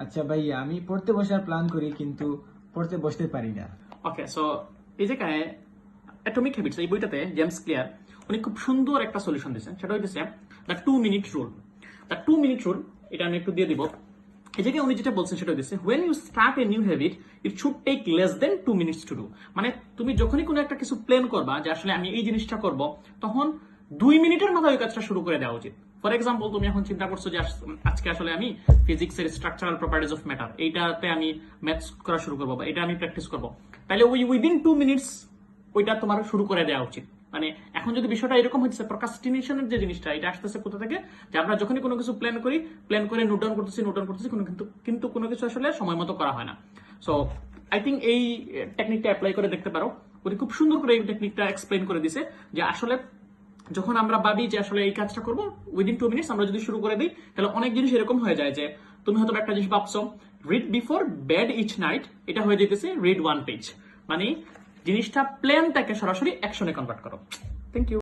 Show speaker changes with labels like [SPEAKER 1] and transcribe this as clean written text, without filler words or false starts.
[SPEAKER 1] আচ্ছা ভাইয়া, আমি পড়তে বসার প্ল্যান করি কিন্তু পড়তে বসতে পারি না।
[SPEAKER 2] ওকে, সো এই জায়গায় অ্যাটমিক হ্যাবিটস এই বইটাতে জেমস ক্লিয়ার উনি খুব সুন্দর একটা সলিউশন দিয়েছেন, সেটা হচ্ছে the 2 minute rule. The 2 minute rule, এটা আমি একটু দিয়ে দিব। এই জায়গায় উনি যেটা বলছেন সেটা হচ্ছে when you start a new habit it should take less than 2 minutes to do। মানে তুমি যখনই কোনো একটা কিছু প্ল্যান করবা যে আসলে আমি এই জিনিসটা করব, তখন 2 মিনিটের মাথায় ওই কাজটা শুরু করে দেওয়া উচিত। ফর এক্সাম্পল, তুমি এখন চিন্তা করছো যে আজকে আসলে আমি ফিজিক্সের স্ট্রাকচারাল প্রপার্টিজ অফ ম্যাটার এইটাতে আমি ম্যাথস করা শুরু করবো বা এটা আমি প্র্যাকটিস করবো, তাহলে ওই উইদিন 2 মিনিটস ওইটা তোমার শুরু করে দেওয়া উচিত। মানে এখন যদি বিষয়টা এরকম হচ্ছে, প্রোক্রাস্টিনেশনের যে জিনিসটা এটা আসতেছে কোথা থেকে, যে আমরা যখনই কোনো কিছু প্ল্যান করি, প্ল্যান করে নোট ডাউন করতেছি কিন্তু কোনো কিছু আসলে সময় মতো করা হয় না। সো আই থিঙ্ক এই টেকনিকটা অ্যাপ্লাই করে দেখতে পারো। উনি খুব সুন্দর করে এই টেকনিকটা এক্সপ্লেন করে দিছে যে আসলে যখন আমরা ভাবি যে আসলে এই কাজটা করবো উইদিন 2 মিনিটস আমরা যদি শুরু করে দিই, তাহলে অনেক জিনিস এরকম হয়ে যায় যে তুমি হয়তো একটা জিনিস ভাবছো read before bed each night, এটা হয়ে যেতেছে রিড 1 পেজ। মানে জিনিসটা প্ল্যানটাকে সরাসরি অ্যাকশনে কনভার্ট করো। Thank you.